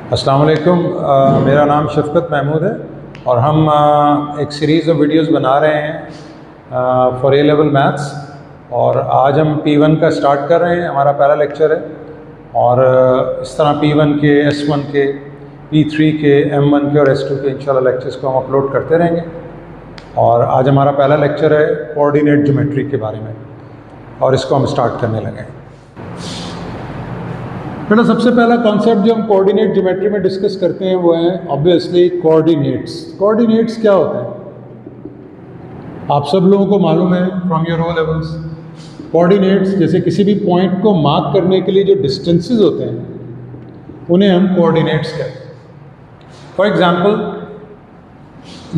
अस्सलाम वालेकुम। मेरा नाम शफ़क़त महमूद है और हम एक सीरीज़ ऑफ वीडियोस बना रहे हैं फॉर ए लेवल मैथ्स। और आज हम P1 का स्टार्ट कर रहे हैं, हमारा पहला लेक्चर है। और इस तरह P1 के, S1 के, P3 के, M1 के और S2 के इंशाल्लाह लेक्चर्स को हम अपलोड करते रहेंगे। और आज हमारा पहला लेक्चर है कोऑर्डिनेट ज्योमेट्री के बारे में और इसको हम स्टार्ट करने लगे हैं। बेटा सबसे पहला कॉन्सेप्ट जो हम कोऑर्डिनेट ज्योमेट्री में डिस्कस करते हैं वो है ऑब्वियसली कोऑर्डिनेट्स। कोऑर्डिनेट्स क्या होते हैं आप सब लोगों को मालूम है from your O levels. Coordinates जैसे किसी भी पॉइंट को मार्क करने के लिए जो डिस्टेंसेस होते हैं उन्हें हम कोऑर्डिनेट्स कहते हैं। फॉर एग्जांपल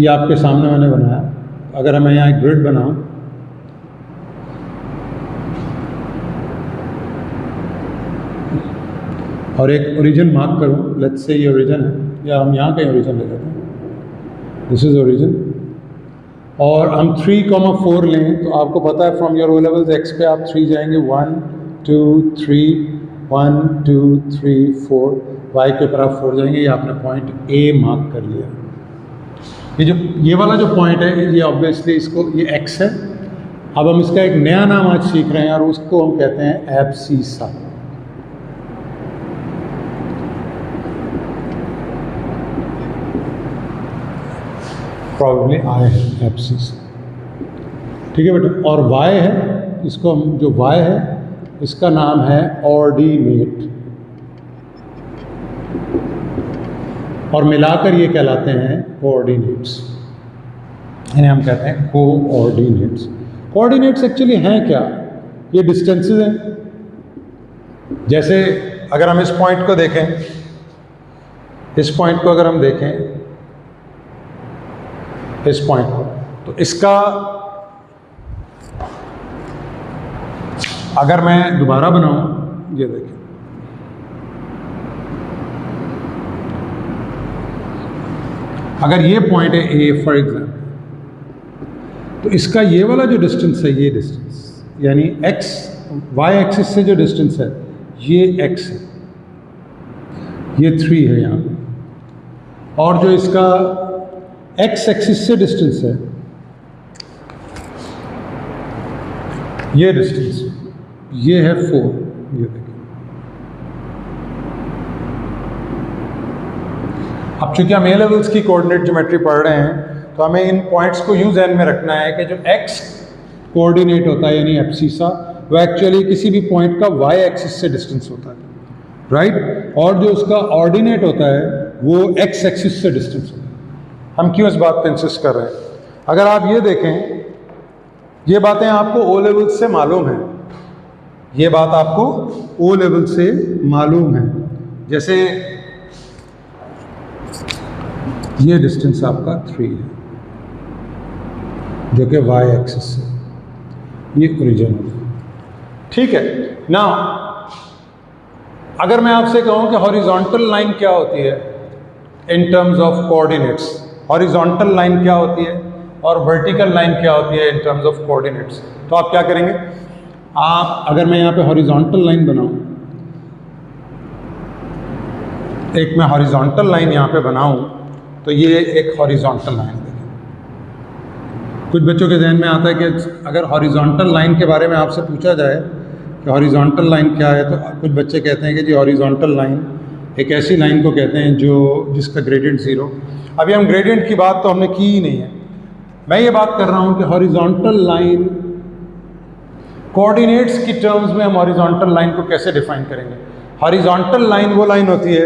ये आपके सामने मैंने बनाया, अगर मैं यहाँ एक ग्रिड बनाऊँ और एक ओरिजिन मार्क करूँ, लेट्स से ये ओरिजिन है या हम यहाँ का ओरिजिन ले लेते हैं, दिस इज़ ओरिजिन। और हम 3,4 लें तो आपको पता है from your O levels x पे आप 3 जाएंगे, 1 2 3 1 2 3 4, वाई के ऊपर आप 4 जाएंगे। ये आपने पॉइंट ए मार्क कर लिया। ये वाला जो पॉइंट है ये ऑब्वियसली इसको ये एक्स है। अब हम इसका एक नया नाम आज सीख रहे हैं और उसको हम कहते हैं एब्सिसा। प्रॉब्लली आई है एब्सिस, ठीक है बेटा। और वाई है, इसको हम जो वाई है इसका नाम है ऑर्डिनेट और मिलाकर ये कहलाते हैं कोऑर्डिनेट्स। इन्हें हम कहते हैं कोऑर्डिनेट्स। कोऑर्डिनेट्स एक्चुअली हैं क्या? ये डिस्टेंसेस हैं। जैसे अगर हम इस पॉइंट को देखें, इस पॉइंट को अगर हम देखें, इस पॉइंट को, तो इसका अगर मैं दोबारा बनाऊं, ये देखिए अगर ये पॉइंट है ए फॉर एग्जाम्पल, तो इसका ये वाला जो डिस्टेंस है, ये डिस्टेंस यानी एक्स वाई एक्सिस से जो डिस्टेंस है ये एक्स है, ये 3 है यहाँ पे। और जो इसका एक्स एक्सिस से डिस्टेंस है ये डिस्टेंस, ये है 4। ये देखिए, अब चूंकि हम ए लेवल्स की कोऑर्डिनेट ज्योमेट्री पढ़ रहे हैं तो हमें इन पॉइंट्स को यूं ध्यान में रखना है कि जो एक्स कोऑर्डिनेट होता है यानी एब्सिसा, वो एक्चुअली किसी भी पॉइंट का वाई एक्सिस से डिस्टेंस होता है, राइट। और जो उसका ऑर्डिनेट होता है वो एक्स एक्सिस से डिस्टेंस होता है। हम क्यों इस बात पर इंसिस्ट कर रहे हैं? अगर आप ये देखें, ये बातें आपको ओ लेवल से मालूम है, ये बात आपको ओ लेवल से मालूम है। जैसे ये डिस्टेंस आपका 3 है जो कि वाई एक्सिस से, ये ओरिजिन होगा, ठीक है ना। अगर मैं आपसे कहूं कि हॉरिजॉन्टल लाइन क्या होती है in terms of coordinates, horizontal line क्या होती है और वर्टिकल लाइन क्या होती है इन टर्म्स ऑफ कोऑर्डिनेट्स, तो आप क्या करेंगे? आप अगर मैं यहाँ पे हॉरिजॉन्टल लाइन बनाऊं, एक मैं हॉरिजॉन्टल लाइन यहाँ पे बनाऊं, तो ये एक हॉरिजॉन्टल लाइन है। कुछ बच्चों के जहन में आता है कि अगर हॉरिजॉन्टल लाइन के बारे में आपसे पूछा जाए कि हॉरिजॉन्टल लाइन क्या है, तो कुछ बच्चे कहते हैं कि जी हॉरिजॉन्टल लाइन एक ऐसी लाइन को कहते हैं जिसका ग्रेडियंट 0। अभी हम ग्रेडियंट की बात तो हमने की ही नहीं है। मैं ये बात कर रहा हूँ कि हॉरिजॉन्टल लाइन कोऑर्डिनेट्स की टर्म्स में हम हॉरिजॉन्टल लाइन को कैसे डिफाइन करेंगे? हॉरिजॉन्टल लाइन वो लाइन होती है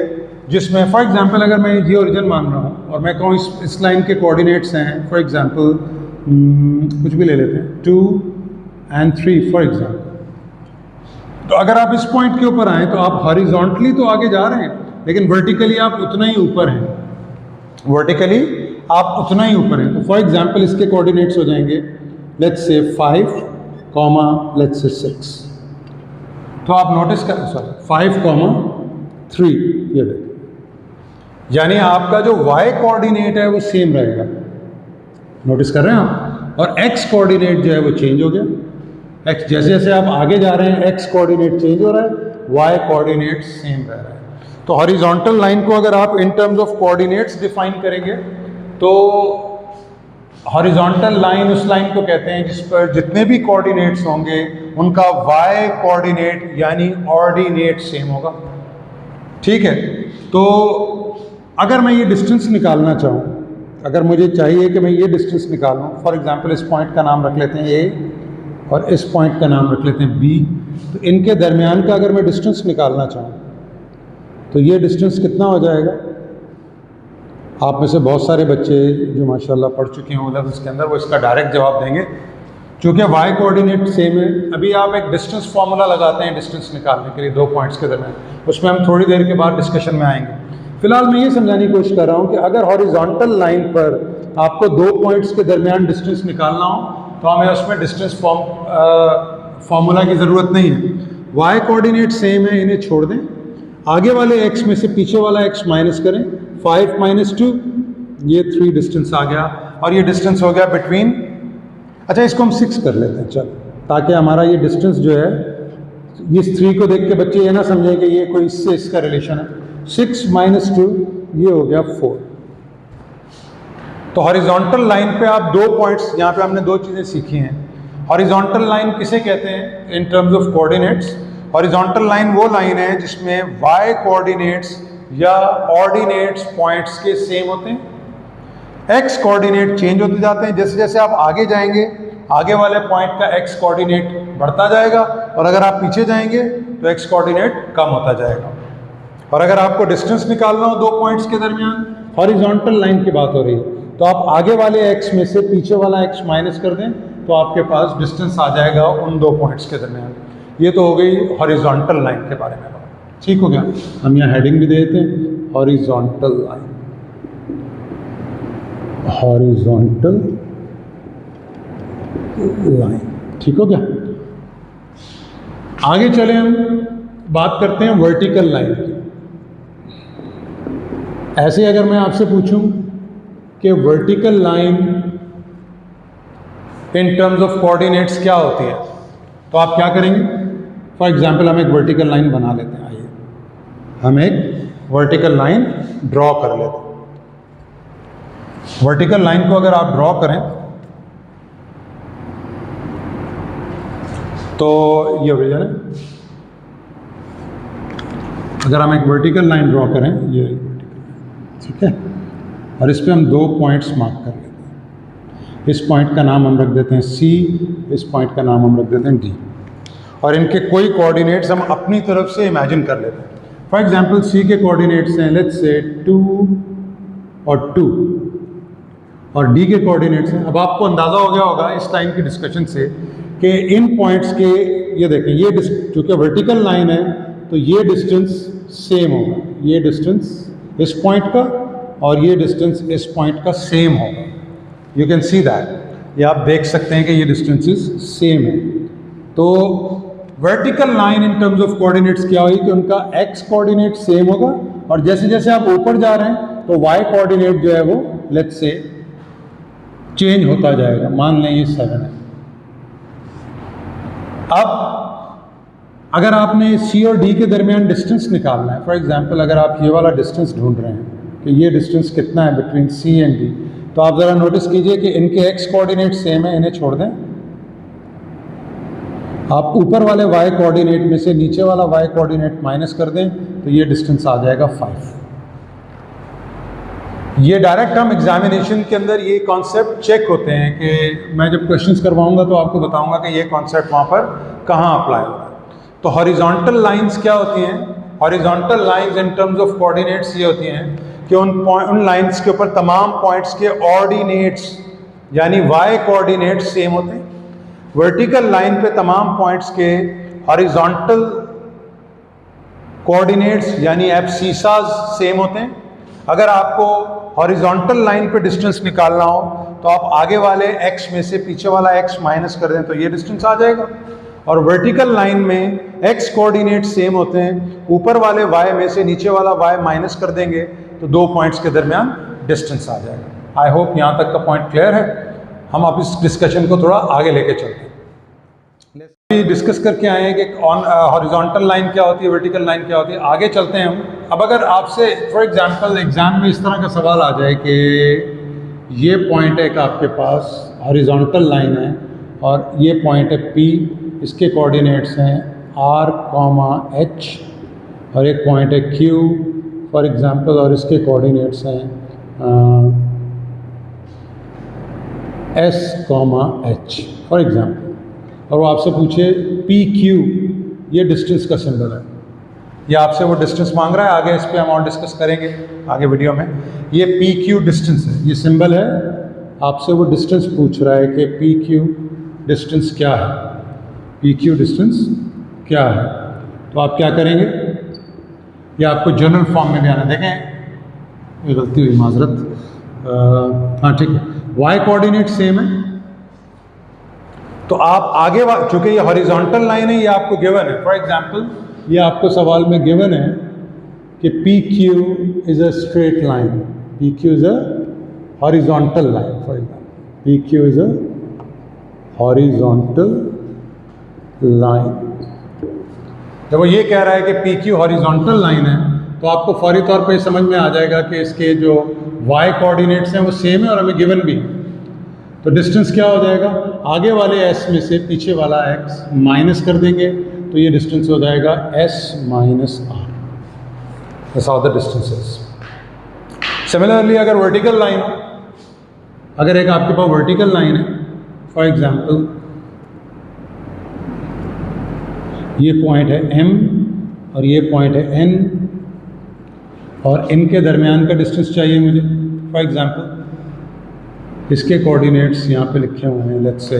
जिसमें फॉर एग्जांपल अगर मैं ये ओरिजिन मान रहा हूँ और मैं कहूँ इस लाइन के कोऑर्डिनेट्स हैं, फॉर एग्जांपल कुछ भी ले लेते हैं 2 और 3 फॉर एग्जांपल। तो अगर आप इस पॉइंट के ऊपर आए तो आप हॉरिजॉन्टली तो आगे जा रहे हैं लेकिन वर्टिकली आप उतना ही ऊपर हैं, वर्टिकली आप उतना ही ऊपर हैं। तो फॉर एग्जांपल इसके कोऑर्डिनेट्स हो जाएंगे लेट्स से 5, लेट्स से 6। तो आप नोटिस करें, सॉरी 5, 3, ये देखिए, यानी आपका जो y कोऑर्डिनेट है वो सेम रहेगा, नोटिस कर रहे हैं आप। और x कोऑर्डिनेट जो है वो चेंज हो गया। जैसे जैसे आप आगे जा रहे हैं x कोऑर्डिनेट चेंज हो रहा है, y कोऑर्डिनेट सेम रह रहा है। तो हॉरिजॉन्टल लाइन को अगर आप in terms of coordinates define करेंगे तो हॉरिजॉन्टल लाइन उस लाइन को कहते हैं जिस पर जितने भी कोऑर्डिनेट्स होंगे उनका y कोऑर्डिनेट यानी ऑर्डिनेट सेम होगा। ठीक है, तो अगर मैं ये डिस्टेंस निकालना चाहूँ, अगर मुझे चाहिए कि मैं ये डिस्टेंस निकालूँ, फॉर एग्जांपल इस पॉइंट का नाम रख लेते हैं a और इस पॉइंट का नाम रख लेते हैं b, तो इनके दरमियान का अगर मैं डिस्टेंस निकालना चाहूँ तो ये डिस्टेंस कितना हो जाएगा? आप में से बहुत सारे बच्चे जो माशाल्लाह पढ़ चुके हैं लेवल्स के अंदर वो इसका डायरेक्ट जवाब देंगे, क्योंकि y कोऑर्डिनेट सेम है। अभी आप एक डिस्टेंस फार्मूला लगाते हैं डिस्टेंस निकालने के लिए दो पॉइंट्स के दरमियान, उसमें हम थोड़ी देर के बाद डिस्कशन में आएंगे। फिलहाल मैं ये समझाने की कोशिश कर रहा हूँ कि अगर हॉरिजॉन्टल लाइन पर आपको दो पॉइंट्स के दरमियान डिस्टेंस निकालना हो तो हमें उसमें डिस्टेंस फार्मूला की ज़रूरत नहीं है। y कोऑर्डिनेट सेम है, इन्हें छोड़ दें, आगे वाले x में से पीछे वाला x माइनस करें, 5 माइनस 2 ये 3 डिस्टेंस आ गया और ये डिस्टेंस हो गया बिटवीन, अच्छा इसको हम 6 कर लेते हैं चल, ताकि हमारा ये डिस्टेंस जो है इस 3 को देख के बच्चे ये ना समझें कि ये कोई इससे इसका रिलेशन है। 6 माइनस 2 ये हो गया 4। तो हॉरिजॉन्टल लाइन पे आप दो पॉइंट्स, यहाँ पे हमने दो चीज़ें सीखी हैं। हॉरिजॉन्टल लाइन किसे कहते हैं in terms of coordinates? Horizontal line वो लाइन है जिसमें y कोऑर्डिनेट्स या ऑर्डिनेट्स पॉइंट्स के सेम होते हैं। x कोऑर्डिनेट चेंज होते जाते हैं, जैसे जैसे आप आगे जाएंगे आगे वाले पॉइंट का x कोऑर्डिनेट बढ़ता जाएगा और अगर आप पीछे जाएंगे तो x कोऑर्डिनेट कम होता जाएगा। और अगर आपको डिस्टेंस निकालना हो दो पॉइंट्स के दरमियान, हॉरिजॉन्टल लाइन की बात हो रही है, तो आप आगे वाले x में से पीछे वाला x माइनस कर दें तो आपके पास डिस्टेंस आ जाएगा उन दो पॉइंट्स के दरमियान। ये तो हो गई हॉरिजॉन्टल लाइन के बारे में बात, ठीक हो गया। हम यहाँ हेडिंग भी देते हैं हॉरिजॉन्टल लाइन, हॉरिजॉन्टल लाइन, ठीक हो गया। आगे चले हम बात करते हैं वर्टिकल लाइन की। ऐसे अगर मैं आपसे पूछूं कि vertical line in terms of coordinates क्या होती है तो आप क्या करेंगे? फॉर एग्जाम्पल हम एक वर्टिकल लाइन बना लेते हैं, आइए हम एक वर्टिकल लाइन ड्रॉ कर लेते हैं। वर्टिकल लाइन को अगर आप ड्रॉ करें तो ये हो जाए, अगर हम एक वर्टिकल लाइन ड्रॉ करें ये, ठीक है, और इस पे हम दो पॉइंट्स मार्क कर लेते हैं। इस पॉइंट का नाम हम रख देते हैं C, इस पॉइंट का नाम हम रख देते हैं D, और इनके कोई कोऑर्डिनेट्स हम अपनी तरफ से इमेजिन कर लेते हैं। फॉर एग्जांपल C के कोऑर्डिनेट्स हैं लेट्स से 2 और 2 और D के कोऑर्डिनेट्स हैं। अब आपको अंदाज़ा हो गया होगा इस टाइम की डिस्कशन से कि इन पॉइंट्स के, ये देखें, ये चूँकि वर्टिकल लाइन है तो ये डिस्टेंस सेम होगा, ये डिस्टेंस इस पॉइंट का और ये डिस्टेंस इस पॉइंट का सेम होगा। यू कैन सी दैट, ये आप देख सकते हैं कि ये डिस्टेंसेस सेम है। तो vertical line in terms of coordinates क्या होगी कि उनका x कोऑर्डिनेट सेम होगा और जैसे जैसे आप ऊपर जा रहे हैं तो y कोऑर्डिनेट जो है वो लेट्स से चेंज होता जाएगा। मान लें ये 7 है। अब अगर आपने C और D के दरमियान डिस्टेंस निकालना है, फॉर एग्जांपल अगर आप ये वाला डिस्टेंस ढूंढ रहे हैं कि ये डिस्टेंस कितना है बिटवीन C एंड D, तो आप ज़रा नोटिस कीजिए कि इनके x कोऑर्डिनेट सेम है, इन्हें छोड़ दें। आप ऊपर वाले y कोऑर्डिनेट में से नीचे वाला y कोऑर्डिनेट माइनस कर दें तो ये डिस्टेंस आ जाएगा 5। ये डायरेक्ट हम एग्जामिनेशन के अंदर ये कॉन्सेप्ट चेक होते हैं कि मैं जब क्वेश्चंस करवाऊंगा तो आपको बताऊंगा कि ये कॉन्सेप्ट वहाँ पर कहाँ अप्लाई हो रहा है। तो हॉरिजॉन्टल लाइंस क्या होती हैं? Horizontal lines in terms of coordinates ये होती हैं कि उन लाइंस के ऊपर तमाम पॉइंट्स के ऑर्डिनेट्स यानी y कोऑर्डिनेट्स सेम होते हैं। वर्टिकल लाइन पे तमाम पॉइंट्स के हॉरिजॉन्टल कोऑर्डिनेट्स यानी एब्सिसास सेम होते हैं। अगर आपको हॉरिजॉन्टल लाइन पे डिस्टेंस निकालना हो तो आप आगे वाले x में से पीछे वाला x माइनस कर दें तो ये डिस्टेंस आ जाएगा। और वर्टिकल लाइन में x कोऑर्डिनेट सेम होते हैं, ऊपर वाले y में से नीचे वाला y माइनस कर देंगे तो दो पॉइंट्स के दरमियान डिस्टेंस आ जाएगा। आई होप यहाँ तक का पॉइंट क्लियर है। हम अब इस डिस्कशन को थोड़ा आगे लेके चलते हैं। डिस्कस करके आए हैं कि हॉरिजॉन्टल लाइन क्या होती है, वर्टिकल लाइन क्या होती है। आगे चलते हैं हम। अब अगर आपसे फॉर एग्जांपल एग्जाम में इस तरह का सवाल आ जाए कि ये पॉइंट है कि आपके पास हॉरिजॉन्टल लाइन है और ये पॉइंट है P, इसके कोऑर्डिनेट्स हैं R, H, और एक पॉइंट है Q फॉर एग्जांपल और इसके कोऑर्डिनेट्स हैं S, H फॉर एग्जांपल, और वो आपसे पूछे PQ, ये डिस्टेंस का सिंबल है, ये आपसे वो डिस्टेंस मांग रहा है। आगे इस पर हम और डिस्कस करेंगे आगे वीडियो में। ये PQ डिस्टेंस है, ये सिंबल है, आपसे वो डिस्टेंस पूछ रहा है कि PQ डिस्टेंस क्या है, PQ डिस्टेंस क्या है। तो आप क्या करेंगे, ये आपको जनरल फॉर्म में भी आना। देखें ये गलती हुई, माजरत। हाँ ठीक है, y कोऑर्डिनेट सेम है, तो आप आगे चूंकि ये हॉरिजॉन्टल लाइन है, ये आपको गिवन है। फॉर एग्जांपल ये आपको सवाल में गिवन है कि PQ is a straight line, PQ is a horizontal line. For example PQ is a horizontal line. जब वो ये कह रहा है कि PQ हॉरिजॉन्टल लाइन है, तो आपको फौरी तौर पे समझ में आ जाएगा कि इसके जो y कोऑर्डिनेट्स हैं वो सेम है और हमें गिवन भी। तो डिस्टेंस क्या हो जाएगा, आगे वाले s में से पीछे वाला x माइनस कर देंगे, तो ये डिस्टेंस हो जाएगा s minus r। That's how the distance is. Similarly अगर वर्टिकल लाइन हो, अगर एक आपके पास वर्टिकल लाइन है, फॉर एग्जांपल ये पॉइंट है M और ये पॉइंट है N, और इनके दरमियान का डिस्टेंस चाहिए मुझे। फॉर एग्जांपल इसके कोऑर्डिनेट्स यहाँ पे लिखे हुए हैं, लेट्स से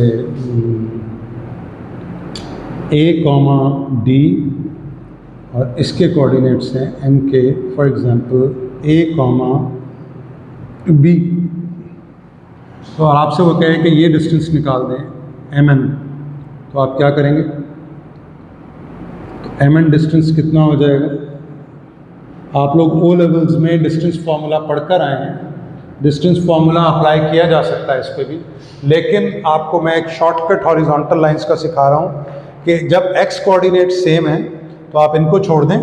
A, D, और इसके कोऑर्डिनेट्स हैं M के, फॉर एग्जांपल A, B। तो आपसे वो कहे कि ये डिस्टेंस निकाल दें MN, तो आप क्या करेंगे, तो MN डिस्टेंस कितना हो जाएगा। आप लोग ओ लेवल्स में डिस्टेंस फार्मूला पढ़कर आए हैं, डिस्टेंस फार्मूला अप्लाई किया जा सकता है इस पर भी, लेकिन आपको मैं एक शॉर्टकट हॉरिजॉन्टल लाइंस का सिखा रहा हूँ कि जब x कोऑर्डिनेट सेम है तो आप इनको छोड़ दें,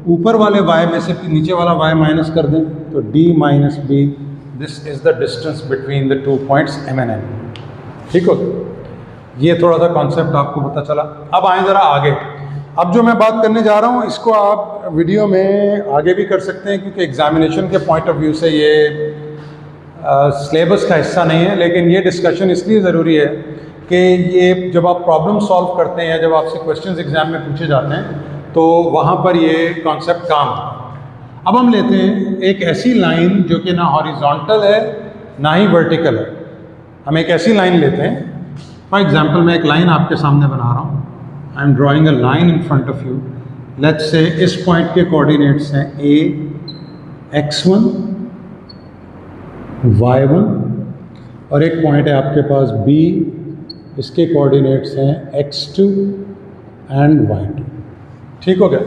ऊपर वाले y में से नीचे वाला y माइनस कर दें, तो d minus b, this is the distance between the two points M and N। ठीक हो गया, ये थोड़ा सा कॉन्सेप्ट आपको पता चला। अब आए ज़रा आगे। अब जो मैं बात करने जा रहा हूँ इसको आप वीडियो में आगे भी कर सकते हैं, क्योंकि एग्जामिनेशन के पॉइंट ऑफ व्यू से ये सिलेबस का हिस्सा नहीं है, लेकिन ये डिस्कशन इसलिए ज़रूरी है कि ये जब आप प्रॉब्लम सॉल्व करते हैं या जब आपसे क्वेश्चंस एग्जाम में पूछे जाते हैं तो वहाँ पर ये कॉन्सेप्ट काम आता है। अब हम लेते हैं एक ऐसी लाइन जो कि ना हॉरिजॉन्टल है ना ही वर्टिकल है। हम एक ऐसी लाइन लेते हैं, फॉर एग्जांपल मैं एक लाइन आपके सामने बना रहा हूँ, I am drawing a line in front of you. Let's say इस पॉइंट के कोऑर्डिनेट्स हैं A, x1, y1, और एक पॉइंट है आपके पास B, इसके कोऑर्डिनेट्स हैं x2 एंड y2। ठीक हो गया,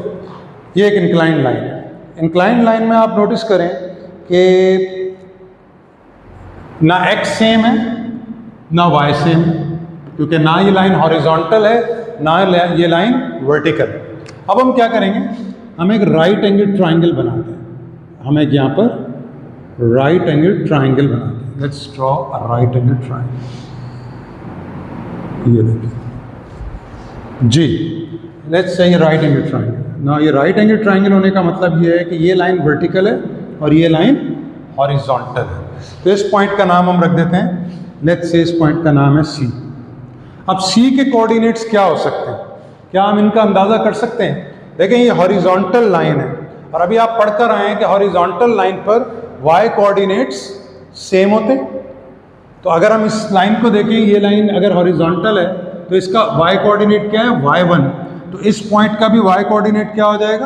ये एक इंक्लाइंड लाइन है। इंक्लाइंड लाइन में आप नोटिस करें कि ना x सेम है ना y सेम है, क्योंकि ना ये लाइन हॉरिजॉन्टल है ना ये लाइन वर्टिकल है। अब हम क्या करेंगे, हम एक राइट एंगल ट्राइंगल बनाते हैं। हम एक यहाँ पर राइट एंगल ट्राइंगल बनाते हैं। Let's draw a right angle triangle. ये देखिए जी, लेट्स से ये राइट एंगल ट्राइंगल। ना ये राइट एंगल ट्राइंगल होने का मतलब ये है कि ये लाइन वर्टिकल है और ये लाइन हॉरिजॉन्टल है। तो इस पॉइंट का नाम हम रख देते हैं, लेट्स से इस पॉइंट का नाम है C। अब C के कोऑर्डिनेट्स क्या हो सकते हैं, क्या हम इनका अंदाज़ा कर सकते हैं? देखें ये हॉरिजॉन्टल लाइन है और अभी आप पढ़कर आए हैं कि हॉरिजॉन्टल लाइन पर y कोऑर्डिनेट्स सेम होते हैं। तो अगर हम इस लाइन को देखें, ये लाइन अगर हॉरिजॉन्टल है तो इसका y कोऑर्डिनेट क्या है, y1। तो इस पॉइंट का भी y कोऑर्डिनेट क्या हो जाएगा,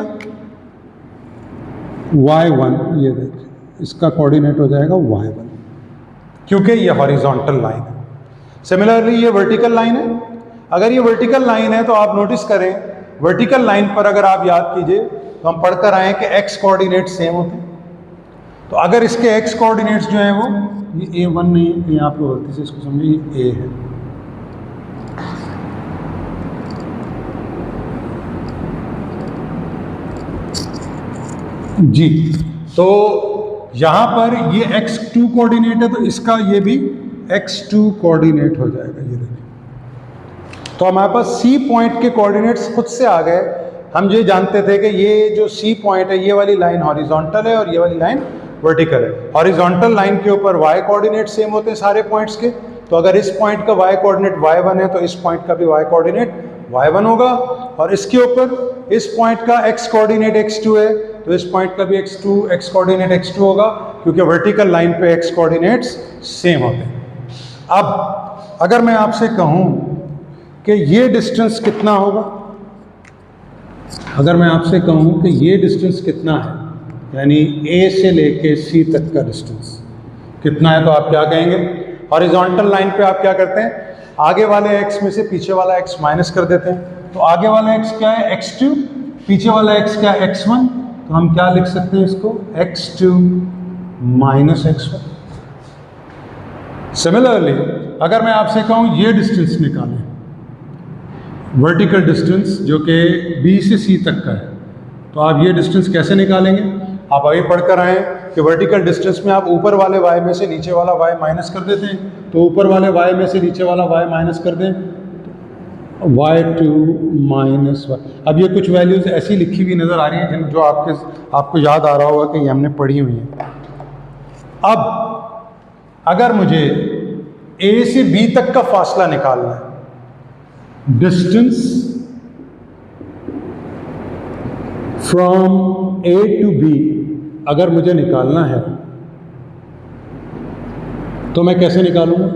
y1। ये देखिए इसका कोऑर्डिनेट हो जाएगा y1, क्योंकि ये हॉरिजॉन्टल लाइन है। सिमिलरली ये वर्टिकल लाइन है। अगर ये वर्टिकल लाइन है तो आप नोटिस करें, वर्टिकल लाइन पर अगर आप याद कीजिए तो हम पढ़कर आए कि x कोऑर्डिनेट सेम होते हैं। तो अगर इसके x कोऑर्डिनेट्स जो हैं वो ये A1 नहीं है, ये आप लोग गलती से इसको समझिए, ये A है। जी, तो यहाँ पर ये x2 कोऑर्डिनेट है, तो इसका ये भी x2 कोऑर्डिनेट हो जाएगा। ये देखिए, तो हमारे पास C पॉइंट के कोऑर्डिनेट्स खुद से आ गए। हम ये जानते थे कि ये जो C पॉइंट है, ये वाली लाइन हॉरिजॉन्टल है और ये वाली लाइन वर्टिकल है। हॉरिजॉन्टल लाइन के ऊपर y कोऑर्डिनेट सेम होते हैं सारे पॉइंट्स के, तो अगर इस पॉइंट का y कोऑर्डिनेट y1 है तो इस पॉइंट का भी y कोऑर्डिनेट y1 होगा, और इसके ऊपर इस पॉइंट का x कोऑर्डिनेट x2 है तो इस पॉइंट का भी x कोऑर्डिनेट x2 होगा, क्योंकि वर्टिकल लाइन पे x कोऑर्डिनेट्स सेम होते हैं। अब अगर मैं आपसे कहूं कि ये डिस्टेंस कितना होगा, अगर मैं आपसे कहूं कि ये डिस्टेंस कितना है, यानी A से लेके C तक का डिस्टेंस कितना है, तो आप क्या कहेंगे? हॉरिजॉन्टल लाइन पे आप क्या करते हैं, आगे वाले x में से पीछे वाला x माइनस कर देते हैं। तो आगे वाला x क्या है? x2, पीछे वाला x क्या है? x1। तो हम क्या लिख सकते हैं इसको? x2 minus x1। सिमिलरली अगर मैं आपसे कहूँ ये डिस्टेंस निकालें, वर्टिकल डिस्टेंस जो कि B से C तक का है, तो आप ये डिस्टेंस कैसे निकालेंगे? आप अभी पढ़कर आए कि वर्टिकल डिस्टेंस में आप ऊपर वाले y में से नीचे वाला y माइनस कर देते हैं, तो ऊपर वाले y में से नीचे वाला y माइनस कर दें, y2 माइनस y। अब ये कुछ वैल्यूज़ ऐसी लिखी हुई नज़र आ रही हैं जो आपको याद आ रहा होगा कि ये हमने पढ़ी हुई हैं। अब अगर मुझे A से B तक का फासला निकालना है, distance from A to B अगर मुझे निकालना है तो मैं कैसे निकालूंगा?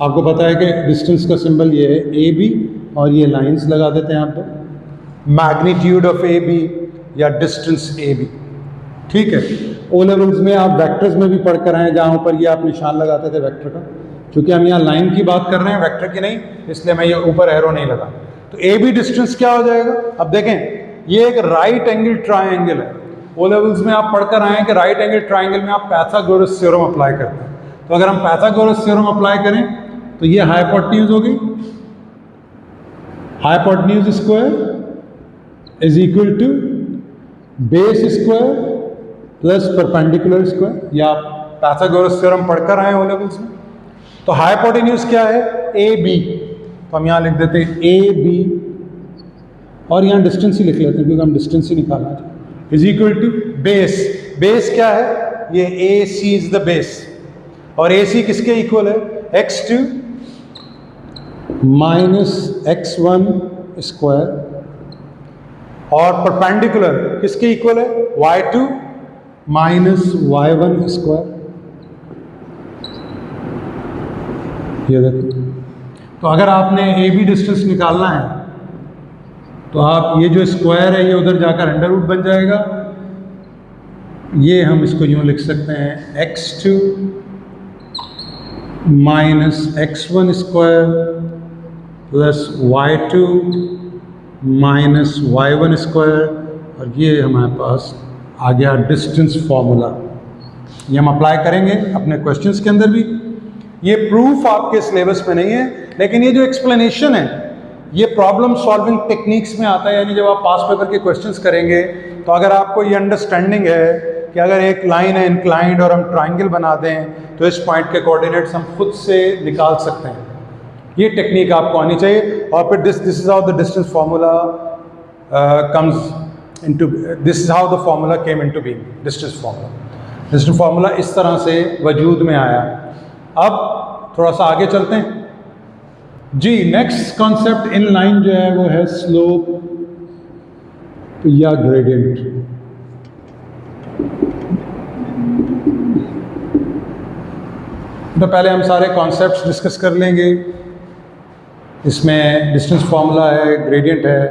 आपको पता है कि डिस्टेंस का सिंबल ये है AB, और ये लाइंस लगा देते हैं आप तो मैग्नीट्यूड ऑफ AB या डिस्टेंस AB। ठीक है, ओ लेवल्स में आप वेक्टर्स में भी पढ़ कर आए जहाँ ऊपर ये आप निशान लगाते थे वेक्टर का। क्योंकि हम यहाँ लाइन की बात कर रहे हैं, वेक्टर की नहीं, इसलिए मैं ये ऊपर एरो नहीं लगा। तो AB डिस्टेंस क्या हो जाएगा? अब देखें, ये एक राइट एंगल ट्राइंगल है। ओ लेवल्स में आप पढ़कर आए हैं कि राइट एंगल ट्राइंगल में आप पाइथागोरस थ्योरम अप्लाई करते हैं। तो अगर हम पाइथागोरस थ्योरम अप्लाई करें तो ये हाइपोटेन्यूज हो गई, hypotenuse square is equal to base square plus perpendicular square. या आप पाइथागोरस थ्योरम पढ़कर आए ओ लेवल्स में। तो हाइपोटेन्यूज क्या है? AB। तो हम यहाँ लिख देते हैं AB, और यहाँ डिस्टेंस ही लिख लेते हैं क्योंकि हम डिस्टेंस ही निकालना है। Is equal to base. Base क्या है? ये AC इज द बेस, और AC किसके इक्वल है? x2 माइनस x1 स्क्वायर, और परपेंडिकुलर किसके इक्वल है? y2 minus y1 square. ये देखिए, तो अगर आपने AB डिस्टेंस निकालना है तो आप ये जो स्क्वायर है ये उधर जाकर अंडर रूट बन जाएगा। ये हम इसको यूँ लिख सकते हैं x2 minus x1 square plus y2 minus y1 square, और ये हमारे पास आ गया डिस्टेंस फॉर्मूला। ये हम अप्लाई करेंगे अपने क्वेश्चंस के अंदर भी। ये प्रूफ आपके सिलेबस में नहीं है, लेकिन ये जो एक्सप्लेनेशन है ये प्रॉब्लम सॉल्विंग टेक्निक्स में आता है। यानी जब आप पास पेपर के क्वेश्चंस करेंगे तो अगर आपको ये अंडरस्टैंडिंग है कि अगर एक लाइन है इंक्लाइंड और हम ट्राइंगल बना दें तो इस पॉइंट के कोऑर्डिनेट्स हम खुद से निकाल सकते हैं, ये टेक्निक आपको आनी चाहिए। और फिर this is how the distance formula comes into, this is how the formula came into being, distance formula. Distance formula इस तरह से वजूद में आया। अब थोड़ा सा आगे चलते हैं जी। नेक्स्ट कॉन्सेप्ट इन लाइन जो है वो है स्लोप या ग्रेडियंट। तो पहले हम सारे कॉन्सेप्ट्स डिस्कस कर लेंगे। इसमें डिस्टेंस फार्मूला है, ग्रेडियंट है,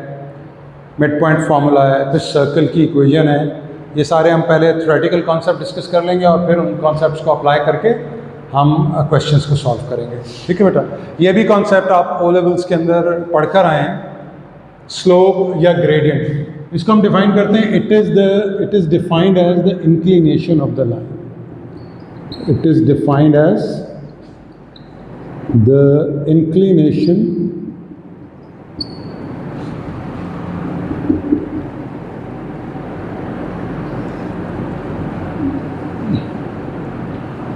मिड पॉइंट फार्मूला है, फिर सर्कल की इक्वेशन है। ये सारे हम पहले थ्योरेटिकल कॉन्सेप्ट डिस्कस कर लेंगे और फिर उन कॉन्सेप्ट्स को अप्लाई करके हम क्वेश्चंस को सॉल्व करेंगे। ठीक है बेटा, ये भी कॉन्सेप्ट आप ओ लेवल्स के अंदर पढ़कर आए हैं, स्लोप या ग्रेडियंट। इसको हम डिफाइन करते हैं, it is defined as the inclination of the line. It is defined as the inclination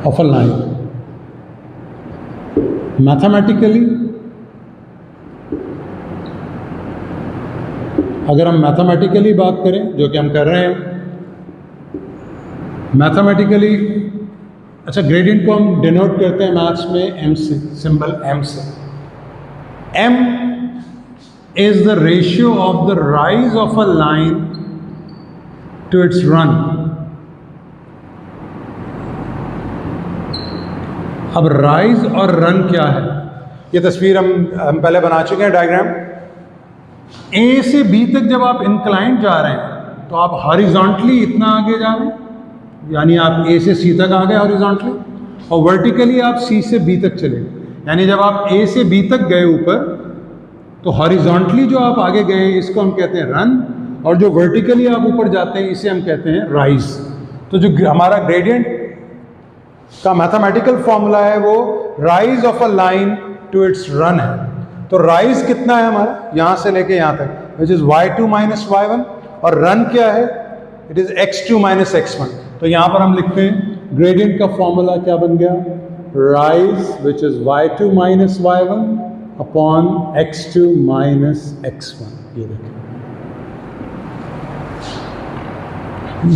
of a line. Mathematically, अगर हम मैथमेटिकली बात करें, जो कि हम कर रहे हैं, मैथमेटिकली अच्छा ग्रेडियंट को हम डिनोट करते हैं मैथ्स में एम से, सिंबल एम से. M is the ratio of the rise of a line to its run. अब राइज और रन क्या है, ये तस्वीर हम पहले बना चुके हैं डायग्राम. ए से बी तक जब आप इंक्लाइंड जा रहे हैं तो आप हॉरिजॉन्टली इतना आगे जा रहे हैं, यानी आप ए से सी तक आ गए हॉरिजॉन्टली, और वर्टिकली आप सी से बी तक चले, यानी जब आप ए से बी तक गए ऊपर तो हॉरिजॉन्टली जो आप आगे गए इसको हम कहते हैं रन, और जो वर्टिकली आप ऊपर जाते हैं इसे हम कहते हैं राइज. तो जो हमारा ग्रेडियंट का मैथमेटिकल फॉर्मूला है वो rise of a line to its run है. तो राइज कितना है हमारा, यहाँ से लेके यहाँ तक, which is y2 minus y1, और रन क्या है, it is x2 minus x1. तो यहाँ पर हम लिखते हैं ग्रेडियंट का फॉर्मूला क्या बन गया, rise which is y2 minus y1 upon x2 minus x1. ये देखिए,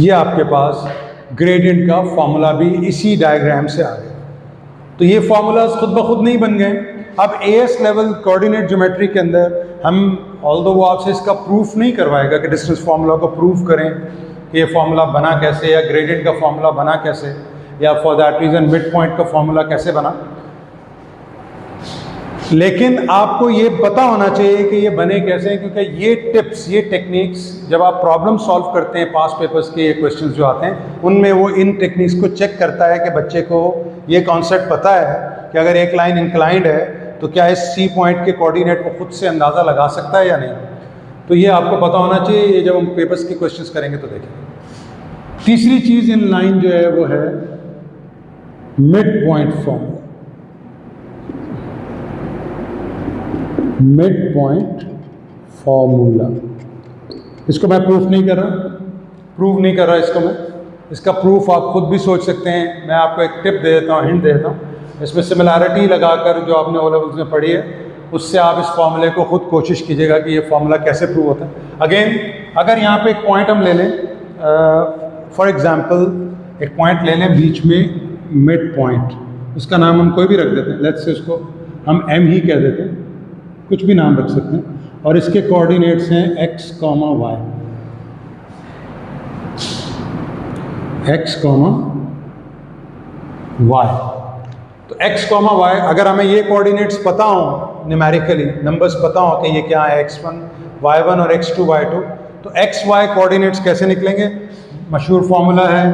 ये आपके पास ग्रेडियंट का फॉर्मूला भी इसी डायग्राम से आ गया. तो ये फॉर्मूलाज खुद ब खुद नहीं बन गए. अब एएस लेवल कोऑर्डिनेट ज्योमेट्री के अंदर हम, ऑल्दो वो आपसे इसका प्रूफ नहीं करवाएगा कि डिस्टेंस फार्मूला को प्रूफ करें कि ये फार्मूला बना कैसे, या ग्रेडियंट का फार्मूला बना कैसे, या for that reason mid point का फार्मूला कैसे बना. लेकिन आपको ये पता होना चाहिए कि ये बने कैसे हैं, क्योंकि ये टिप्स, ये टेक्निक्स जब आप प्रॉब्लम सॉल्व करते हैं, पास पेपर्स के ये क्वेश्चंस जो आते हैं उनमें वो इन टेक्निक्स को चेक करता है कि बच्चे को ये कॉन्सेप्ट पता है कि अगर एक लाइन इंक्लाइंड है तो क्या इस सी पॉइंट के कोऑर्डिनेट को खुद से अंदाज़ा लगा सकता है या नहीं. तो ये आपको पता होना चाहिए, ये जब हम पेपर्स के क्वेश्चंस करेंगे तो देखेंगे. तीसरी चीज़ इन लाइन जो है वो है mid point formula. Mid point formula, इसको मैं प्रूफ नहीं कर रहा, इसको मैं, इसका प्रूफ आप खुद भी सोच सकते हैं. मैं आपको एक टिप दे देता हूँ, हिंट दे देता हूँ. इसमें सिमिलैरिटी लगाकर जो आपने ओ लेवल्स में पढ़ी है उससे आप इस फॉर्मूले को खुद कोशिश कीजिएगा कि ये फॉर्मूला कैसे प्रूव होता है. अगेन, अगर यहाँ पे एक पॉइंट हम ले लें, फॉर एग्जांपल एक पॉइंट ले लें बीच में, मिड पॉइंट, उसका नाम हम कोई भी रख देते हैं, लेट्स से उसको हम एम ही कह देते हैं, कुछ भी नाम रख सकते हैं, और इसके कोऑर्डिनेट्स हैं x, y, x, y. तो x, y, अगर हमें ये कोऑर्डिनेट्स पता हो, न्यूमेरिकली नंबर्स पता हो कि ये क्या है, x1, y1 और x2, y2, तो x, y कोऑर्डिनेट्स कैसे निकलेंगे. मशहूर फॉर्मूला है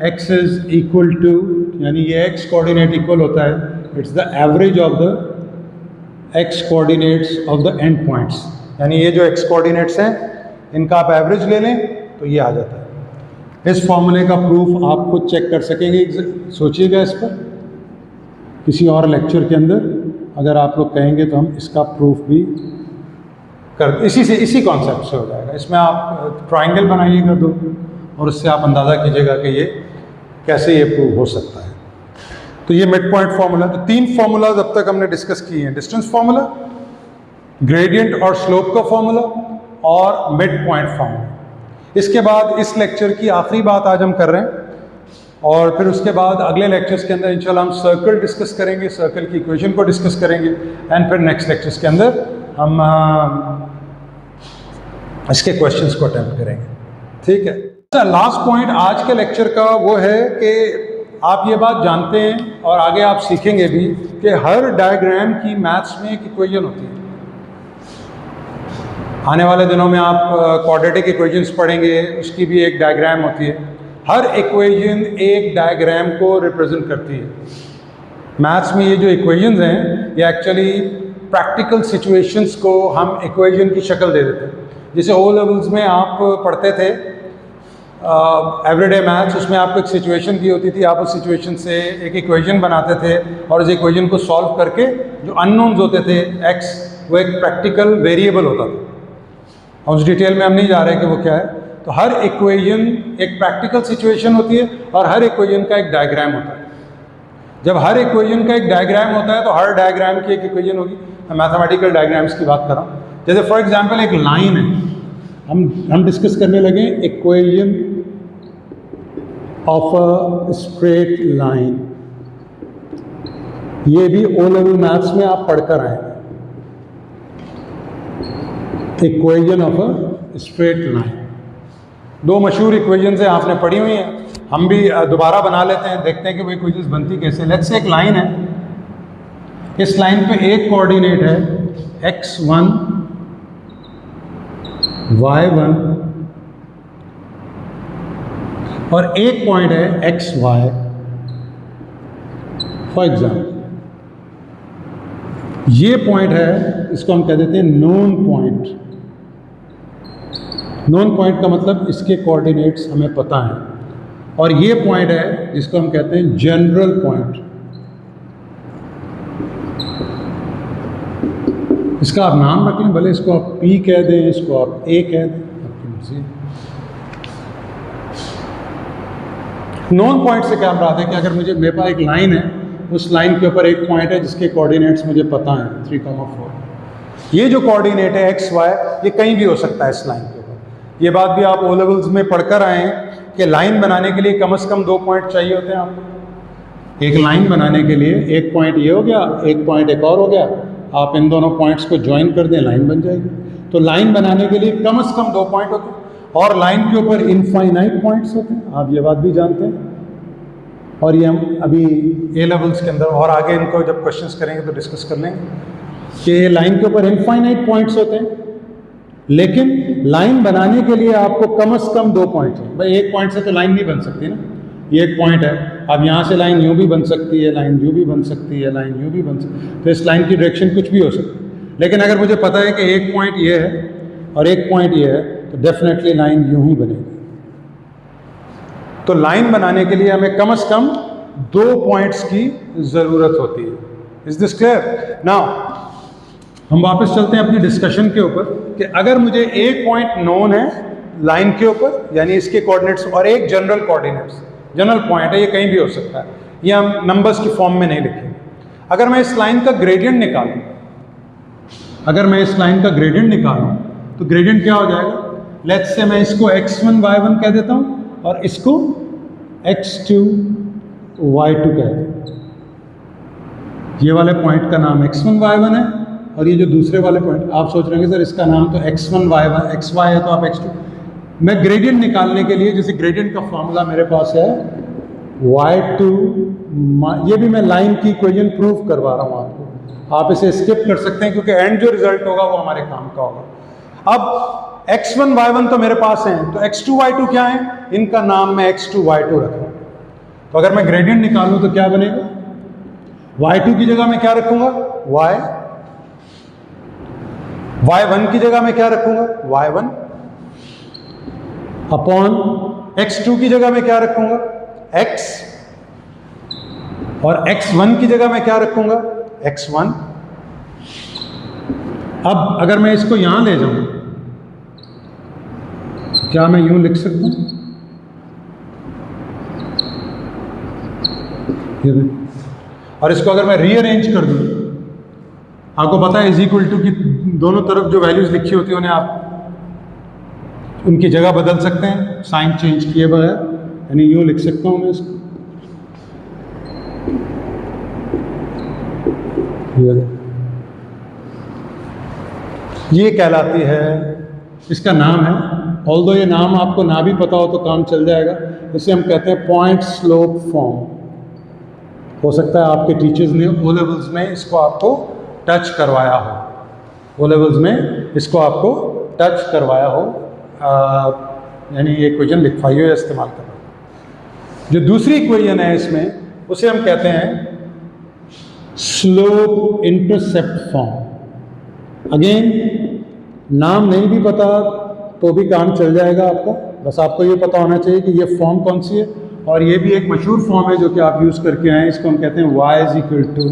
x इज इक्वल टू, यानी ये x कोऑर्डिनेट इक्वल होता है, it's the average of the x coordinates of the end points. यानी ये जो x कोऑर्डिनेट्स हैं इनका आप एवरेज ले लें तो ये आ जाता है. इस फॉर्मूले का प्रूफ आप खुद चेक कर सकेंगे. सोचिएगा इस पर, किसी और लेक्चर के अंदर अगर आप लोग कहेंगे तो हम इसका प्रूफ भी कर, इसी कॉन्सेप्ट से हो जाएगा. इसमें आप ट्राइंगल बनाइएगा दो, और उससे आप अंदाज़ा कीजिएगा कि ये कैसे ये प्रूव हो सकता है. तो ये मिड पॉइंट फार्मूला. तो 3 फार्मूलाज अब तक हमने डिस्कस किए हैं, डिस्टेंस फार्मूला, ग्रेडियंट और स्लोप का फार्मूला, और मिड पॉइंट फार्मूला. इसके बाद इस लेक्चर की आखिरी बात आज हम कर रहे हैं, और फिर उसके बाद अगले लेक्चर्स के अंदर इंशाल्लाह हम सर्कल डिस्कस करेंगे, सर्कल की इक्वेशन को डिस्कस करेंगे, एंड फिर नेक्स्ट लेक्चर्स के अंदर हम इसके क्वेश्चंस को अटेम्प्ट करेंगे. ठीक है. अच्छा, लास्ट पॉइंट आज के लेक्चर का वो है कि आप ये बात जानते हैं और आगे आप सीखेंगे भी कि हर डायग्राम की मैथ्स में एक इक्वेशन होती है. आने वाले दिनों में आप क्वाड्रेटिक इक्वेशंस पढ़ेंगे, उसकी भी एक डायग्राम होती है. हर इक्वेशन एक डायग्राम को रिप्रेजेंट करती है. मैथ्स में ये जो इक्वेशंस हैं ये एक्चुअली प्रैक्टिकल सिचुएशंस को हम इक्वेशन की शक्ल दे देते हैं. जैसे ओ लेवल्स में आप पढ़ते थे एवरीडे मैथ्स, उसमें आपको एक सिचुएशन दी होती थी, आप उस सिचुएशन से एक इक्वेशन बनाते थे, और उस इक्वेशन को सॉल्व करके जो अननोन्स होते थे x, वो एक प्रैक्टिकल वेरिएबल होता था. और उस डिटेल में हम नहीं जा रहे कि वो क्या है. तो हर इक्वेशन एक प्रैक्टिकल सिचुएशन होती है और हर इक्वेशन का एक डायग्राम होता है. जब हर इक्वेशन का एक डायग्राम होता है तो हर डायग्राम की एक इक्वेशन होगी। मैं मैथमेटिकल डायग्राम्स की बात कर रहा हूँ। जैसे फॉर एग्जांपल एक लाइन है, हम डिस्कस करने लगे equation of a straight line. ये भी ओ लेवल मैथ्स में आप पढ़कर आए, equation of a straight line. दो मशहूर इक्वेशन है, आपने पढ़ी हुई हैं, हम भी दोबारा बना लेते हैं, देखते हैं कि वो इक्वेशंस बनती कैसे। लेट्स से एक लाइन है, इस लाइन पे एक कोऑर्डिनेट है x1 y1 और एक पॉइंट है xy। फॉर एग्जाम्पल ये पॉइंट है, इसको हम कह देते हैं नोन पॉइंट। नोन पॉइंट का मतलब इसके कोऑर्डिनेट्स हमें पता हैं। और ये पॉइंट है जिसको हम कहते हैं जनरल पॉइंट। इसका आप नाम रख लें, भले इसको आप P कह दें, इसको आप A कह दें, आपकी मर्जी। नोन पॉइंट से क्या बात है कि अगर मेरे पास एक लाइन है, उस लाइन के ऊपर एक पॉइंट है जिसके कोऑर्डिनेट्स मुझे पता हैं 3,4। ये जो कोऑर्डिनेट है x y, ये कहीं भी हो सकता है इस लाइन के ऊपर। ये बात भी आप ओ लेवल्स में पढ़कर आए हैं कि लाइन बनाने के लिए कम से कम 2 पॉइंट चाहिए होते हैं आपको। एक लाइन बनाने के लिए एक पॉइंट ये हो गया, एक पॉइंट एक और हो गया, आप इन दोनों पॉइंट्स को ज्वाइन कर दें, लाइन बन जाएगी। तो लाइन बनाने के लिए कम से कम 2 पॉइंट होते हैं और लाइन के ऊपर इनफाइनाइट पॉइंट्स होते हैं, आप ये बात भी जानते हैं। और ये हम अभी ए लेवल्स के अंदर और आगे इनको जब क्वेश्चंस करेंगे तो डिस्कस कर लेंगे कि लाइन के ऊपर इनफाइनाइट पॉइंट्स होते हैं। लेकिन लाइन बनाने के लिए आपको कम से कम 2 पॉइंट चाहिए। भाई एक पॉइंट से तो लाइन नहीं बन सकती ना, ये एक पॉइंट है, अब यहाँ से लाइन यूँ भी बन सकती है, लाइन यूँ भी बन सकती है, लाइन यूँ भी बन सकती है, तो इस लाइन की डायरेक्शन कुछ भी हो सकती है। लेकिन अगर मुझे पता है कि एक पॉइंट ये है और एक पॉइंट ये है, तो डेफिनेटली लाइन यूँ ही बनेगी। तो लाइन बनाने के लिए हमें कम से कम 2 पॉइंट्स की ज़रूरत होती है। Is this clear? नाउ हम वापस चलते हैं अपनी डिस्कशन के ऊपर कि अगर मुझे एक पॉइंट नोन है लाइन के ऊपर, यानी इसके कोऑर्डिनेट्स, और एक जनरल कोऑर्डिनेट्स, जनरल पॉइंट है, ये कहीं भी हो सकता है, ये हम नंबर्स की फॉर्म में नहीं लिखेंगे। अगर मैं इस लाइन का ग्रेडियंट निकालूं, अगर मैं इस लाइन का ग्रेडियंट निकालूं तो ग्रेडियंट क्या हो जाएगा? लेट्स से मैं इसको x1 y1 कह देता हूं और इसको x2 y2 कह देता हूं। ये वाले पॉइंट का नाम x1 y1 है और ये जो दूसरे वाले पॉइंट, आप सोच रहे हैं सर इसका नाम तो x1 y1 xy है, तो आप x2। मैं ग्रेडियंट निकालने के लिए, जैसे ग्रेडियंट का फॉर्मूला मेरे पास है y2, ये भी मैं लाइन की इक्वेशन प्रूव करवा रहा हूँ आपको, आप इसे स्किप कर सकते हैं क्योंकि एंड जो रिजल्ट होगा वो हमारे काम का होगा। अब x1 y1 तो मेरे पास है, तो x2 y2 क्या है? इनका नाम मैं x2 y2 रख रहा हूँ। तो अगर मैं ग्रेडियंट निकालूं तो क्या बनेगा? y2 की जगह मैं क्या रखूंगा? y1 की जगह मैं क्या रखूंगा? y1 अपॉन x2 की जगह मैं क्या रखूंगा? x, और x1 की जगह मैं क्या रखूंगा? x1। अब अगर मैं इसको यहां ले जाऊं, क्या मैं यूं लिख सकता हूं? और इसको अगर मैं रीअरेंज कर दूं, आपको पता है इज इक्वल टू की दोनों तरफ जो वैल्यूज लिखी होती है उन्हें आप उनकी जगह बदल सकते हैं साइन चेंज किए बगैर, यानी यूं लिख सकता हूं मैं इसको, ये कहलाती है, इसका नाम है, ऑल्दो ये नाम आपको ना भी पता हो तो काम चल जाएगा, इसे हम कहते हैं पॉइंट स्लोप फॉर्म। हो सकता है आपके टीचर्स ने ओ लेवल्स में इसको आपको टच करवाया हो, ओ लेवल्स में इसको आपको टच करवाया हो, यानी ये इक्वेशन लिखवाई हो या इस्तेमाल करना। जो दूसरी इक्वेशन है इसमें, उसे हम कहते हैं स्लोप इंटरसेप्ट फॉर्म। अगेन नाम नहीं भी पता तो भी काम चल जाएगा आपका, बस आपको ये पता होना चाहिए कि ये फॉर्म कौन सी है। और ये भी एक मशहूर फॉर्म है जो कि आप यूज़ करके आए हैं, इसको हम कहते हैं y is equal to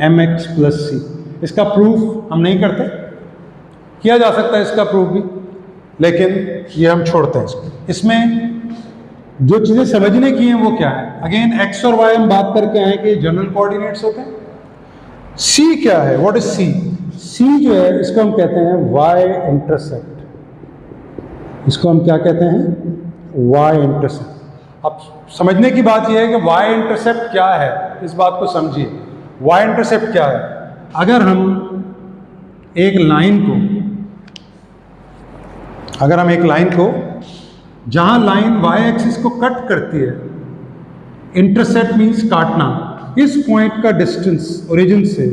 mx plus C. इसका प्रूफ हम नहीं करते, किया जा सकता है इसका प्रूफ भी, लेकिन ये हम छोड़ते हैं इसको। इसमें जो चीज़ें समझने की हैं वो क्या है? अगेन एक्स और वाई हम बात करके आए कि जनरल कोऑर्डिनेट्स होते हैं। सी क्या है? व्हाट इज सी? सी जो है इसको हम कहते हैं वाई इंटरसेप्ट। इसको हम क्या कहते हैं? Y intercept. अब समझने की बात यह है कि वाई इंटरसेप्ट क्या है, इस बात को समझिए। वाई इंटरसेप्ट क्या है? अगर हम एक लाइन को जहां लाइन वाई एक्सिस को कट करती है, इंटरसेप्ट मीन्स काटना, इस पॉइंट का डिस्टेंस ओरिजिन से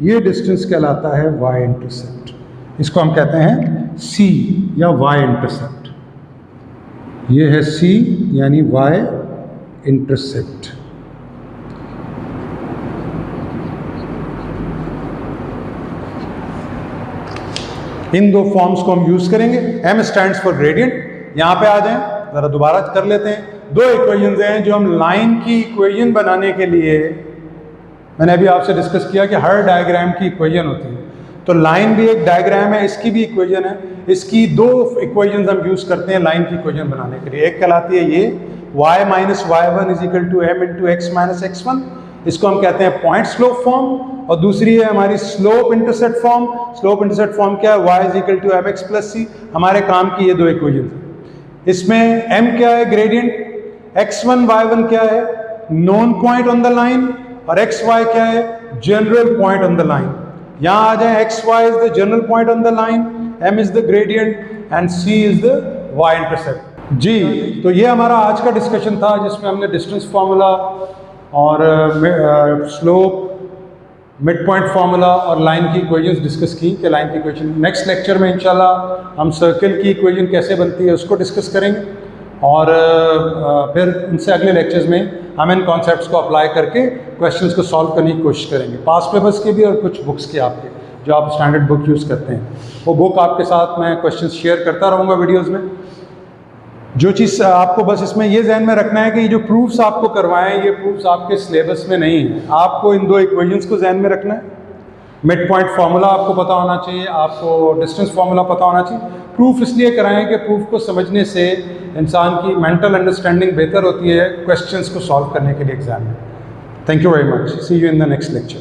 ये डिस्टेंस कहलाता है वाई इंटरसेप्ट। इसको हम कहते हैं सी या वाई इंटरसेप्ट। ये है सी यानी वाई इंटरसेप्ट। इन दो फॉर्म्स को हम यूज करेंगे। M stands for gradient. यहां पे आ जाएं, जरा दोबारा कर लेते हैं। दो इक्वेशंस हैं जो हम लाइन की इक्वेशन बनाने के लिए, मैंने अभी आपसे डिस्कस किया कि हर डायग्राम की इक्वेशन होती है, तो लाइन भी एक डायग्राम है, इसकी भी इक्वेशन है। इसकी दो इक्वेशंस हम यूज करते हैं लाइन की इक्वेशन बनाने के लिए। एक कहलाती है ये y minus y1 is equal to m into X minus x1, इसको हम कहते हैं पॉइंट स्लोप फॉर्म। और दूसरी है हमारी slope intercept form. Slope intercept form क्या है? y is equal to M X plus C. हमारे काम की ये दो इक्वेशन है। इसमें m क्या है? ग्रेडियंट। x1 y1 क्या है? Known point on the line. और xy क्या है? General point on the line. यहां आ जाए, xy is the general point on the line, m is the gradient and c is the y intercept. जी, तो ये हमारा आज का डिस्कशन था जिसमें हमने डिस्टेंस फार्मूला और स्लोप, मिड पॉइंट फार्मूला और लाइन की इक्वेशंस डिस्कस की कि लाइन की इक्वेशन। नेक्स्ट लेक्चर में इंशाल्लाह हम सर्कल की इक्वेशन कैसे बनती है उसको डिस्कस करेंगे, और फिर उनसे अगले लेक्चर्स में हम इन कॉन्सेप्ट्स को अप्लाई करके क्वेश्चंस को सॉल्व करने की कोशिश करेंगे, पास पेपर्स के भी और कुछ बुक्स के आपके जो आप स्टैंडर्ड बुक यूज़ करते हैं। वो बुक आपके साथ मैं क्वेश्चंस शेयर करता रहूँगा वीडियोज़ में। जो चीज़ आपको बस इसमें ये ध्यान में रखना है कि ये जो प्रूफ्स आपको करवाएं, ये प्रूफ्स आपके सिलेबस में नहीं है। आपको इन दो इक्वेशंस को ध्यान में रखना है। मिड पॉइंट फार्मूला आपको पता होना चाहिए, आपको डिस्टेंस फार्मूला पता होना चाहिए। प्रूफ इसलिए कराएं कि प्रूफ को समझने से इंसान की मेंटल अंडरस्टैंडिंग बेहतर होती है क्वेश्चंस को सॉल्व करने के लिए एग्जाम में। Thank you very much. See you in the next lecture.